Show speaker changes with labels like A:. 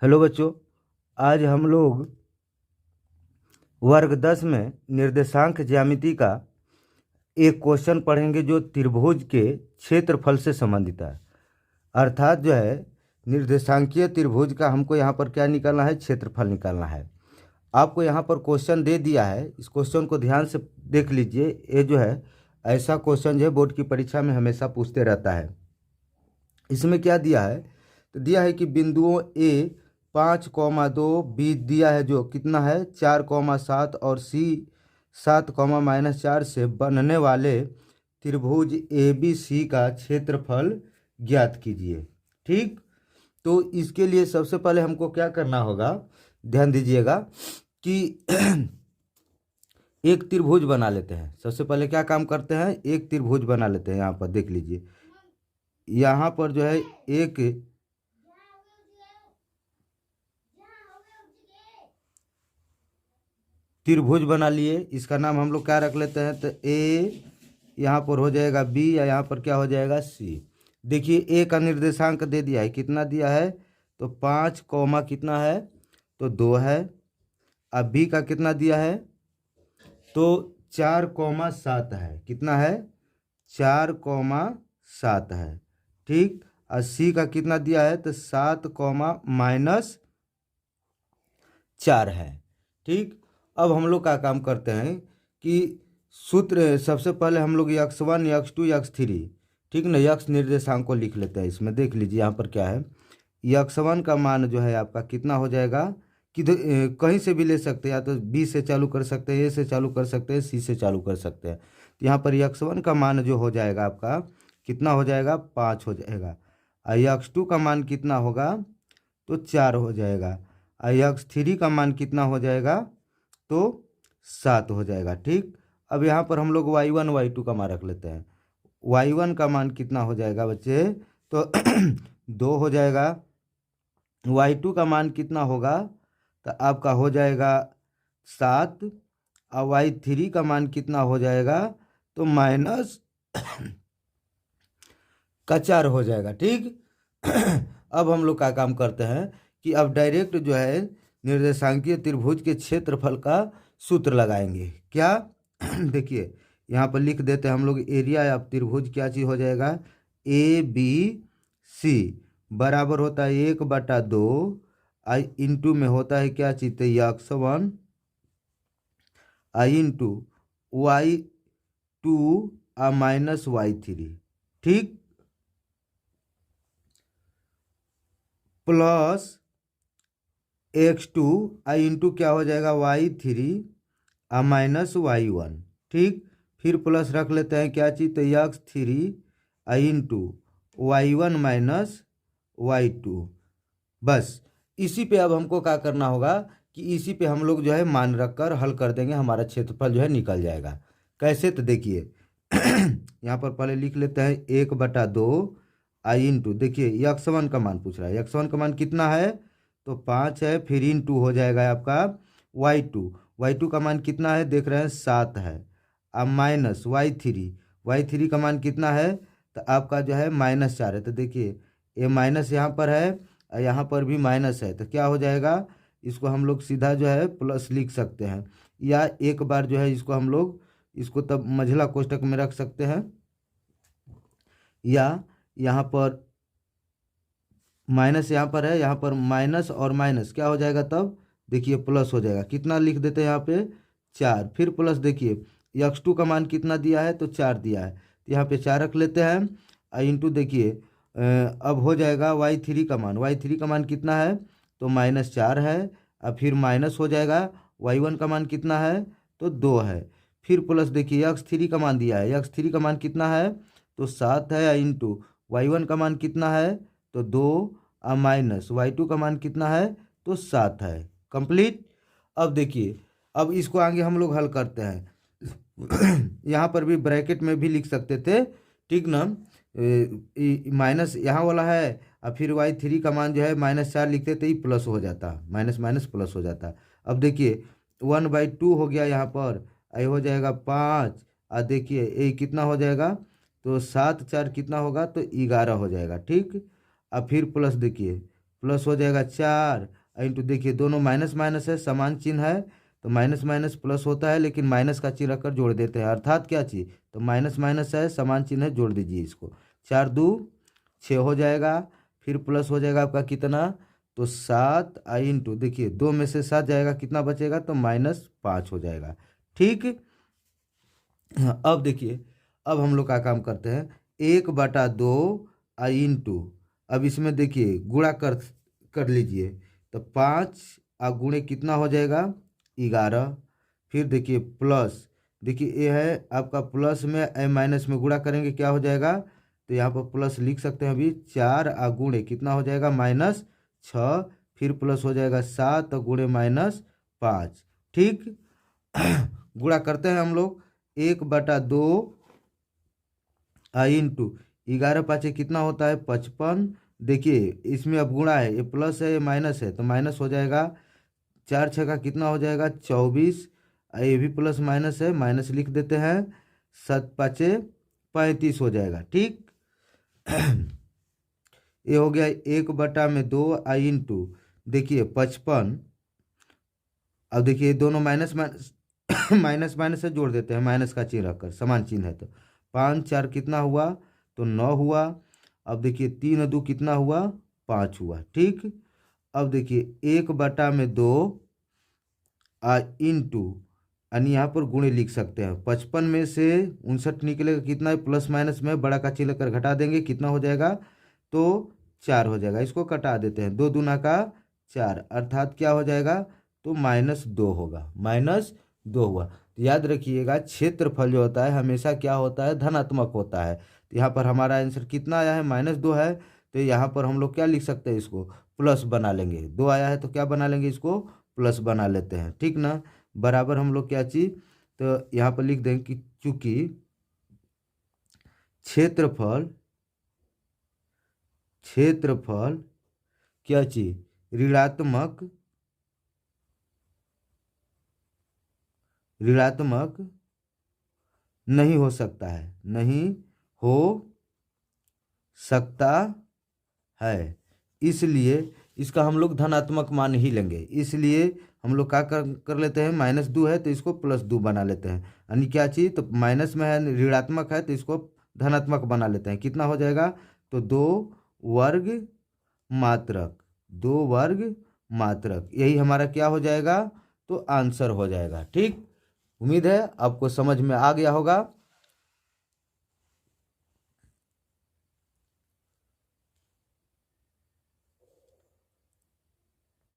A: Hello बच्चों, आज हम लोग वर्ग 10 में निर्देशांक ज्यामिति का एक क्वेश्चन पढ़ेंगे जो त्रिभुज के क्षेत्रफल से संबंधित है। अर्थात जो है निर्देशांकीय त्रिभुज का हमको यहाँ पर क्या निकालना है, क्षेत्रफल निकालना है। आपको यहाँ पर क्वेश्चन दे दिया है, इस क्वेश्चन को ध्यान से देख लीजिए। ये जो है ऐसा क्वेश्चन जो है बोर्ड की परीक्षा में हमेशा पूछते रहता है। इसमें क्या दिया है, तो दिया है कि बिंदुओं ए 5,2 बी दिया है जो कितना है 4,7 और सी 7,-4 से बनने वाले त्रिभुज ए बी सी का क्षेत्रफल ज्ञात कीजिए। ठीक, तो इसके लिए सबसे पहले हमको क्या करना होगा, ध्यान दीजिएगा कि एक त्रिभुज बना लेते हैं। सबसे पहले क्या काम करते हैं, एक त्रिभुज बना लेते हैं। यहाँ पर देख लीजिए, यहाँ पर जो है एक त्रिभुज बना लिए। इसका नाम हम लोग क्या रख लेते हैं, तो ए यहाँ पर हो जाएगा बी या यहाँ पर क्या हो जाएगा सी। देखिए ए का निर्देशांक दे दिया है, कितना दिया है, तो 5 कौमा कितना है, तो 2 है। अब बी का कितना दिया है, तो 4,7 है। कितना है, 4,7 है। ठीक, और सी का कितना दिया है, तो 7,-4 है। ठीक, अब हम लोग का काम करते हैं कि सूत्र सबसे पहले हम लोग x1 x2 x3, ठीक ना, यक्स निर्देशांक को लिख लेते हैं। इसमें देख लीजिए यहाँ पर क्या है, x1 का मान जो है आपका कितना हो जाएगा, कहीं से भी ले सकते हैं, या तो बी से चालू कर सकते हैं, ए से चालू कर सकते हैं, सी से चालू कर सकते हैं। तो यहाँ पर x1 का मान जो हो जाएगा आपका कितना हो जाएगा, 5 हो जाएगा। और x2 का मान कितना होगा, तो 4 हो जाएगा। और x3 का मान कितना हो जाएगा, तो 7 हो जाएगा। ठीक, अब यहाँ पर हम लोग y1 y2 का मान रख लेते हैं। y1 का मान कितना हो जाएगा बच्चे, तो 2 हो जाएगा। y2 का मान कितना होगा, तो आपका हो जाएगा 7। और y3 का मान कितना हो जाएगा, तो -4 हो जाएगा। ठीक अब हम लोग का काम करते हैं कि अब डायरेक्ट जो है निर्देशांकीय त्रिभुज के क्षेत्रफल का सूत्र लगाएंगे। क्या देखिए यहाँ पर लिख देते हैं हम लोग, एरिया या त्रिभुज क्या चीज़ हो जाएगा, ए बी सी बराबर होता है 1/2 आई इंटू में होता है क्या चीज़, x1 आई इंटू y2 आ -y3। ठीक, प्लस x2 आई इंटू क्या हो जाएगा y3 आ -y1। ठीक, फिर प्लस रख लेते हैं क्या चीज़, तो x3 आई इंटू y1 -y2। बस इसी पे अब हमको क्या करना होगा कि इसी पे हम लोग जो है मान रख कर हल कर देंगे, हमारा क्षेत्रफल जो है निकल जाएगा। कैसे, तो देखिए यहाँ पर पहले लिख लेते हैं 1/2 आई इंटू, देखिए x1 का मान पूछ रहा है, x1 का मान कितना है, तो 5 है। फिर इंटू हो जाएगा आपका y2 का मान कितना है, देख रहे हैं 7 है। अब माइनस y3 का मान कितना है, तो आपका जो है -4 है। तो देखिए ये माइनस यहाँ पर है और यहाँ पर भी माइनस है, तो क्या हो जाएगा, इसको हम लोग सीधा जो है प्लस लिख सकते हैं, या एक बार जो है इसको हम लोग इसको तब मझला कोष्टक में रख सकते हैं, या यहाँ पर माइनस यहाँ पर है, यहाँ पर माइनस और माइनस क्या हो जाएगा, तब देखिए प्लस हो जाएगा। कितना लिख देते हैं यहाँ पे 4, फिर प्लस देखिए x2 का मान कितना दिया है, तो 4 दिया है, तो यहाँ पे 4 रख लेते हैं। इंटू देखिए अब हो जाएगा y3 का मान कितना है, तो -4 है। अब फिर माइनस हो जाएगा, y1 का मान कितना है, तो 2 है। फिर प्लस देखिए x3 का मान दिया है, x3 का मान कितना है, तो 7 है। इंटू y1 का मान कितना है, तो 2 और माइनस y2 का मान कितना है, तो 7 है। कंप्लीट। अब देखिए अब इसको आगे हम लोग हल करते हैं। यहाँ पर भी ब्रैकेट में भी लिख सकते थे, ठीक ना, माइनस यहाँ वाला है और फिर y3 का मान जो है -4 लिखते तो ये प्लस हो जाता, माइनस माइनस प्लस हो जाता। अब देखिए 1/2 हो गया यहाँ पर, ये हो जाएगा 5। और देखिए ये कितना हो जाएगा, तो 7 4 कितना होगा, तो 11 हो जाएगा। ठीक, अब फिर प्लस देखिए प्लस हो जाएगा 4 इंटू, देखिए दोनों माइनस माइनस है, समान चिन्ह है, तो माइनस माइनस प्लस होता है, लेकिन माइनस का चिन्ह रखकर जोड़ देते हैं, अर्थात क्या चीज़, तो माइनस माइनस है, समान चिन्ह है, जोड़ दीजिए इसको। 4 2 6 हो जाएगा, फिर प्लस हो जाएगा आपका कितना, तो 7 इंटू, देखिए 2 में से 7 जाएगा, कितना बचेगा, तो -5 हो जाएगा। ठीक। अब देखिए, अब हम लोग का काम करते हैं, 1/2 इंटू, अब इसमें देखिए गुणा कर लीजिए, तो 5 गुणे कितना हो जाएगा, 11। फिर देखिए प्लस, देखिए ये है आपका प्लस में माइनस में गुणा करेंगे क्या हो जाएगा, तो यहाँ पर प्लस लिख सकते हैं अभी, 4 गुणे कितना हो जाएगा, -6, फिर प्लस हो जाएगा 7 गुणे -5। ठीक। गुणा करते हैं हम लोग, 1/2 इंटू 11 पाँचे कितना होता है, 55। देखिए इसमें अब गुणा है, ये प्लस है ये माइनस है, तो माइनस हो जाएगा, 4 6 का कितना हो जाएगा, 24। ये भी प्लस माइनस है, माइनस लिख देते हैं, 7 5 35 हो जाएगा। ठीक। ये हो गया 1/2 इंटू, देखिए 55। अब देखिए दोनों माइनस माइनस माइनस माइनस से जोड़ देते हैं, माइनस का चिन्ह रखकर, समान चिन्ह है, तो 5 4 कितना हुआ, तो 9 हुआ। अब देखिए 3 2 कितना हुआ, 5 हुआ। ठीक। अब देखिए 1/2 इंटू, यानी यहाँ पर गुणे लिख सकते हैं, 55 में से 59 निकलेगा, कितना है, प्लस माइनस में बड़ा का चिन्ह लेकर घटा देंगे, कितना हो जाएगा, तो 4 हो जाएगा। इसको कटा देते हैं, 2 दूना का 4, अर्थात क्या हो जाएगा, तो -2 होगा, -2 हुआ। तो याद रखिएगा, क्षेत्रफल जो होता है हमेशा क्या होता है, धनात्मक होता है। तो यहाँ पर हमारा आंसर कितना आया है, -2 है, तो यहाँ पर हम लोग क्या लिख सकते हैं, इसको प्लस बना लेंगे। 2 आया है तो क्या बना लेंगे, इसको प्लस बना लेते हैं। ठीक ना, बराबर हम लोग क्या चीज, तो यहाँ पर लिख देंगे कि चूंकि क्षेत्रफल क्षेत्रफल क्या चीज, ऋणात्मक नहीं हो सकता है, नहीं हो सकता है, इसलिए इसका हम लोग धनात्मक मान ही लेंगे। इसलिए हम लोग क्या कर लेते हैं, -2 है तो इसको +2 बना लेते हैं, यानी क्या चीज़, तो माइनस में है, ऋणात्मक है, तो इसको धनात्मक बना लेते हैं। कितना हो जाएगा, तो 2 वर्ग मात्रक, 2 वर्ग मात्रक, यही हमारा क्या हो जाएगा, तो आंसर हो जाएगा। ठीक। उम्मीद है आपको समझ में आ गया होगा।